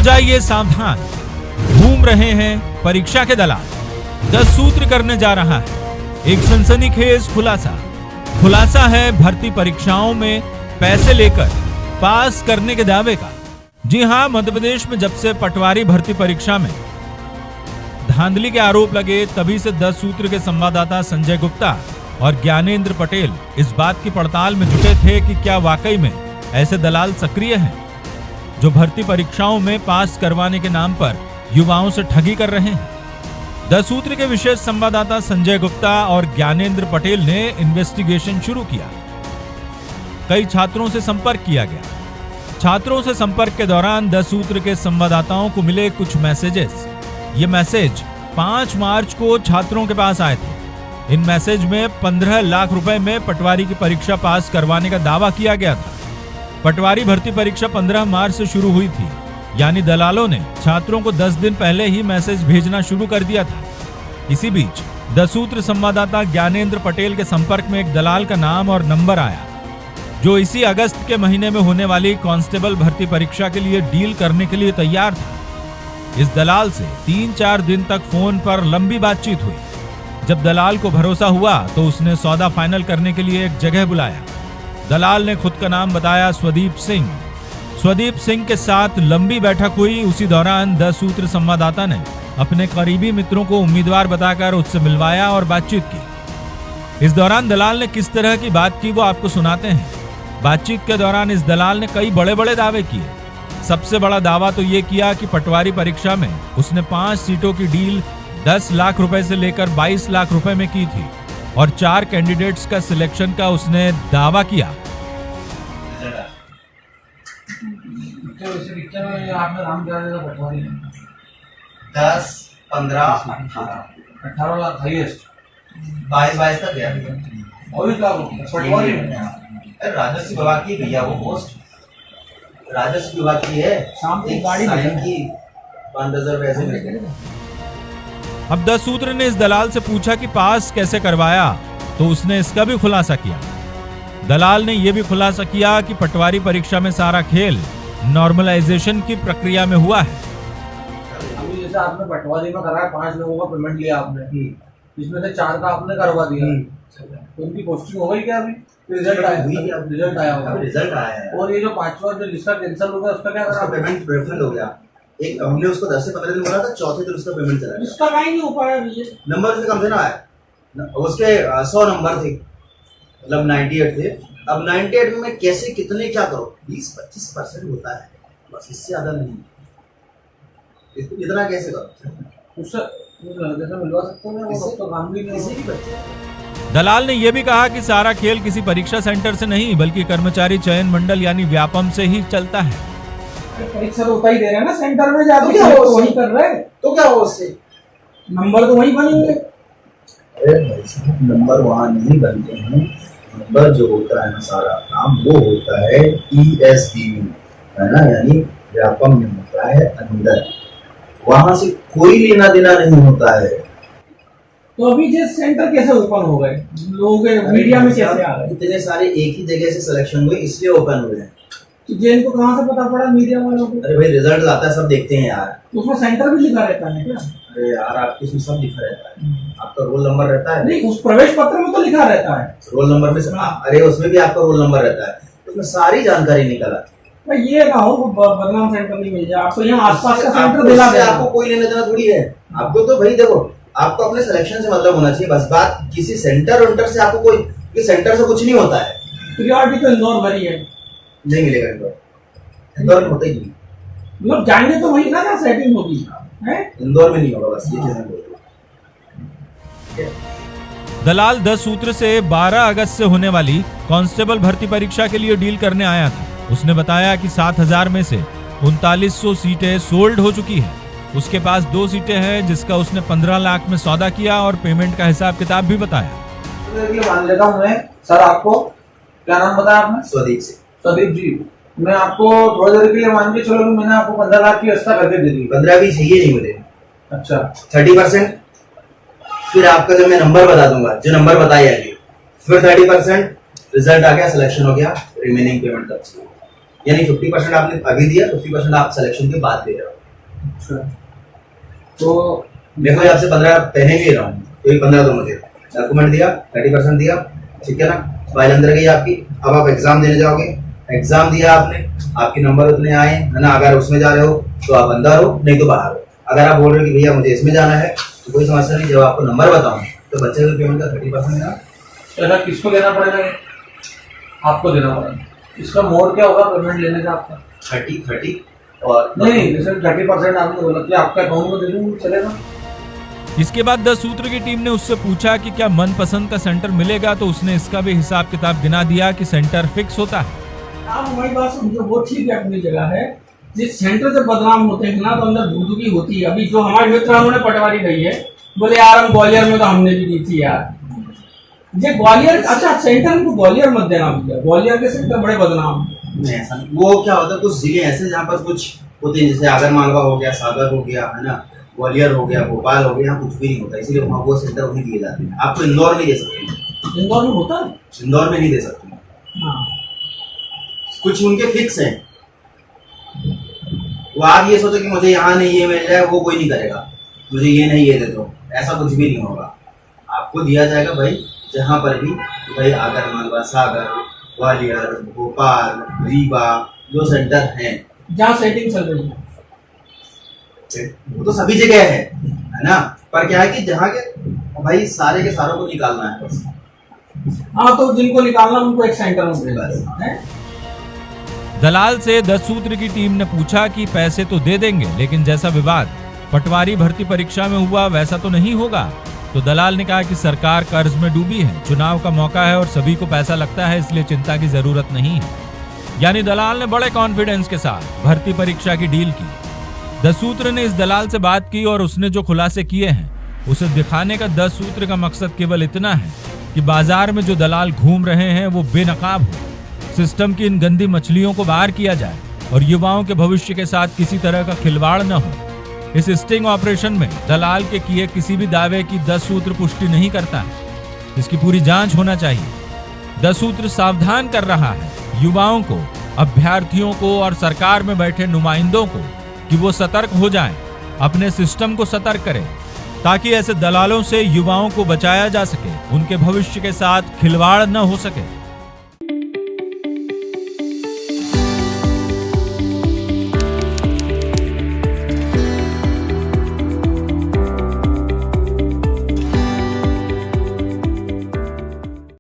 जाइए सावधान, घूम रहे हैं परीक्षा के दलाल। 10 सूत्र करने जा रहा है एक सनसनीखेज खुलासा है भर्ती परीक्षाओं में पैसे लेकर पास करने के दावे का। जी हां, मध्य प्रदेश में जब से पटवारी भर्ती परीक्षा में धांधली के आरोप लगे, तभी से 10 सूत्र के संवाददाता संजय गुप्ता और ज्ञानेंद्र पटेल इस बात की पड़ताल में जुटे थे कि क्या वाकई में ऐसे दलाल सक्रिय हैं जो भर्ती परीक्षाओं में पास करवाने के नाम पर युवाओं से ठगी कर रहे हैं। 10 सूत्र के विशेष संवाददाता संजय गुप्ता और ज्ञानेंद्र पटेल ने इन्वेस्टिगेशन शुरू किया। कई छात्रों से संपर्क किया गया। छात्रों से संपर्क के दौरान 10 सूत्र के संवाददाताओं को मिले कुछ मैसेजेस। ये मैसेज 5 मार्च को छात्रों के पास आए थे। इन मैसेज में 15 लाख रुपए में पटवारी की परीक्षा पास करवाने का दावा किया गया था। पटवारी भर्ती परीक्षा 15 मार्च से शुरू हुई थी, यानी दलालों ने छात्रों को 10 दिन पहले ही मैसेज भेजना शुरू कर दिया था। इसी बीच 10 सूत्र संवाददाता ज्ञानेंद्र पटेल के संपर्क में एक दलाल का नाम और नंबर आया, जो इसी अगस्त के महीने में होने वाली कांस्टेबल भर्ती परीक्षा के लिए डील करने के लिए तैयार था। इस दलाल से 3-4 दिन तक फोन पर लंबी बातचीत हुई। जब दलाल को भरोसा हुआ तो उसने सौदा फाइनल करने के लिए एक जगह बुलाया। दलाल ने खुद का नाम बताया, स्वदीप सिंह। स्वदीप सिंह के साथ लंबी बैठक हुई। उसी दौरान 10 सूत्र संवाददाता ने अपने करीबी मित्रों को उम्मीदवार बताकर उससे मिलवाया और बातचीत की। इस दौरान दलाल ने किस तरह की बात की वो आपको सुनाते हैं। बातचीत के दौरान इस दलाल ने कई बड़े बड़े दावे किए। सबसे बड़ा दावा तो ये किया कि पटवारी परीक्षा में उसने 5 सीटों की डील 10 लाख रुपए से लेकर 22 लाख रुपए में की थी और 4 कैंडिडेट्स का सिलेक्शन का उसने दावा किया। आपने नाम क्या दिया पटवारी ने? 10, 15, 18 लाख हाईएस्ट, 22 तक गया। 22 लाख पटवारी ने। राजस्व विभाग की भैया वो पोस्ट राजस्व विभाग की है। शाम की गाड़ी की 5,000 पैसे मिलते। अब 10 सूत्र ने इस दलाल से पूछा कि पास कैसे करवाया, तो उसने इसका भी खुलासा किया। दलाल ने यह भी खुलासा किया कि पटवारी परीक्षा में सारा खेल नॉर्मलाइजेशन की प्रक्रिया में हुआ है। अभी जैसे आपने पटवारी में कराया, 5 लोगों का पेमेंट लिया आपने, इसमें से 4 का आपने करवा दिया, तो उनकी पोस्टिंग हो गई क्या? अभी रिजल्ट आया होगा। रिजल्ट आया है। और ये जो 5वां जो जिसका कैंसिल हो गया उसका क्या करा? पेमेंट रेफर हो गया। एक हमने उसको 10 से 15 दिन बोला था, चौथे दिन उसका पेमेंट चला। इसका नहीं हो पाया। नंबर से कम से ना आया, उसके 100 नंबर थे, मतलब 98 थे। अब 98 में कैसे कितने क्या करो, 20-25% होता है बस, इससे ज्यादा नहीं। इतना कैसे करो? उससे मिलवा सकते हैं वो तो काम भी नहीं। किसी भी बच्चे। दलाल ने यह भी कहा कि सारा खेल किसी परीक्षा सेंटर से नहीं बल्कि कर्मचारी चयन मंडल यानी व्यापम से ही चलता है। परीक्षा तो उतना ही दे रहे हैं ना, सेंटर में जाके तो वही कर रहे हैं, तो क्या हो उससे? नंबर तो वही बनेंगे। अरे भाई साहब, नंबर वहाँ नहीं बनते हैं। नंबर जो होता है ना, सारा काम वो होता है ESDU, है ना, यानी व्यापम में होता है अंदर, वहां से कोई लेना देना नहीं होता है। तो अभी जो सेंटर कैसे ओपन हो गए? लोग मीडिया में कैसे आ गए? इतने सारे एक ही जगह से सिलेक्शन हुए, इसलिए ओपन हुए हैं। तो जेल को कहाँ से पता पड़ा मीडिया वालों को? अरे भाई, रिजल्ट आता है, सब देखते हैं यार। तो उसमें सेंटर भी लिखा रहता है क्या? अरे यार, आपके इसमें सब लिखा रहता है। आपका रोल नंबर रहता है। नहीं, उस प्रवेश पत्र में तो लिखा रहता है रोल नंबर में। अरे उसमें भी आपका रोल नंबर रहता है, उसमें सारी जानकारी निकल आती है। भाई ये ना हो बदनाम सेंटर नहीं मिल जाए आपको, यहाँ आसपास का सेंटर दिला दे। आपको कोई लेना देना थोड़ी है। आपको तो भाई देखो, आपको अपने सिलेक्शन से मतलब होना चाहिए बस। बात किसी सेंटर वेंटर से आपको कोई सेंटर से कुछ नहीं होता है। प्रियोरिटी तो इंदौर भरी है, नहीं मिलेगा इंदौर में होता ही नहीं। मतलब जाएंगे तो वही ना जहाँ सेटिंग होगी, इंदौर में नहीं होगा, बस ये चीजें बोल रहे। दलाल 10 सूत्र से 12 अगस्त से होने वाली कांस्टेबल भर्ती परीक्षा के लिए डील करने आया था। उसने बताया कि 7,000 में से 3900 सीटें सोल्ड हो चुकी है। उसके पास 2 सीटें हैं जिसका उसने 15 लाख में सौदा किया और पेमेंट का हिसाब किताब भी बताया। मान लेता हूँ मैं, सर आपको क्या नाम बताया आपने? स्वदीप से। स्वदीप जी, मैं आपको थोड़ी देर के लिए मान के चलो, मैंने आपको 15 लाख की व्यवस्था करके दे दी। 15 भी चाहिए नहीं मुझे। अच्छा, 30%। फिर आपका जब मैं नंबर बता दूंगा, जो नंबर बताया, फिर 30%, रिजल्ट आ गया, सिलेक्शन हो गया, रिमेनिंग पेमेंट तब चाहिए। यानी 50% आपने अभी दिया, 50% आप सिलेक्शन के बाद दे रहे हो। अच्छा, तो देखो आपसे 15 पहले ले रहा हूँ, तो ये 15 दो मुझे, डॉक्यूमेंट दिया, 30% दिया, ठीक है ना, फाइल अंदर गई आपकी। अब आप एग्जाम देने जाओगे, एग्जाम दिया आपने, आपके नंबर उतने आए है ना, अगर उसमें जा रहे हो तो आप अंदर हो, नहीं तो बाहर हो। अगर आप बोल रहे हो कि भैया मुझे इसमें जाना है तो कोई समस्या नहीं, जब आपको नंबर बताऊं तो बच्चे के पेमेंट का 30% देना। ऐसा किसको देना पड़ेगा? आपको देना पड़ेगा। इसका मोड क्या होगा पेमेंट लेने का आपका? 30 और नहीं, जैसे 30% आपने बोला कि आपका अकाउंट में दे दूँ चलेगा? इसके बाद 10 सूत्र की टीम ने उससे पूछा कि क्या मनपसंद का सेंटर मिलेगा, तो उसने इसका भी हिसाब किताब गिना दिया कि सेंटर फिक्स होता है। आप हमारी बात समझो, वो ठीक है, अपनी जगह है। जिस सेंटर से बदनाम होते हैं ना, तो अंदर भूतुकी होती है। अभी जो हमारे मित्र उन्होंने पटवारी गई है, बोले यार हम ग्वालियर में तो हमने भी दी थी यार। ये ग्वालियर, अच्छा सेंटर में तो ग्वालियर मत देना भैया, ग्वालियर के सेंटर बड़े बदनाम। नहीं ऐसा नहीं, वो क्या होता है कुछ जिले ऐसे जहाँ पर कुछ होते हैं, जैसे आगर मालवा हो गया, सागर हो गया, है ना, ग्वालियर हो गया, भोपाल हो गया, यहाँ कुछ भी नहीं होता, इसीलिए वहाँ वो सेंटर वहीं दिए जाते हैं। आपको इंदौर में दे सकते हैं, इंदौर में होता है? इंदौर में नहीं दे सकते। हाँ, कुछ उनके फिक्स हैं, वो आप ये सोचो कि मुझे यहाँ नहीं ये मिल जाए, वो कोई नहीं करेगा, मुझे ये नहीं ये दे दो, ऐसा कुछ भी नहीं होगा। आपको दिया जाएगा भाई जहाँ पर भी, भाई आगर मालवा, सागर, ग्वालियर, भोपाल, रीवा, जो सेंटर हैं जहाँ सेटिंग चल रही है वो तो सभी जगह है ना, पर क्या है कि जहाँ के भाई सारे के सारों को निकालना है बस। हाँ, तो जिनको निकालना उनको एक सेंटर में भेजना है। दलाल से 10 सूत्र की टीम ने पूछा कि पैसे तो दे देंगे, लेकिन जैसा विवाद पटवारी भर्ती परीक्षा में हुआ वैसा तो नहीं होगा। तो दलाल ने कहा कि सरकार कर्ज में डूबी है, चुनाव का मौका है और सभी को पैसा लगता है, इसलिए चिंता की जरूरत नहीं है। यानी दलाल ने बड़े कॉन्फिडेंस के साथ भर्ती परीक्षा की डील की। 10 सूत्र ने इस दलाल से बात की और उसने जो खुलासे किए हैं उसे दिखाने का 10 सूत्र का मकसद केवल इतना है कि बाजार में जो दलाल घूम रहे हैं वो बेनकाब हो, सिस्टम की इन गंदी मछलियों को बाहर किया जाए और युवाओं के भविष्य के साथ किसी तरह का खिलवाड़ न हो। इस स्टिंग ऑपरेशन में दलाल के किए किसी भी दावे की 10 सूत्र पुष्टि नहीं करता है, इसकी पूरी जांच होना चाहिए। 10 सूत्र सावधान कर रहा है युवाओं को, अभ्यर्थियों को और सरकार में बैठे नुमाइंदों को कि वो सतर्क हो जाएं, अपने सिस्टम को सतर्क करें, ताकि ऐसे दलालों से युवाओं को बचाया जा सके, उनके भविष्य के साथ खिलवाड़ न हो सके।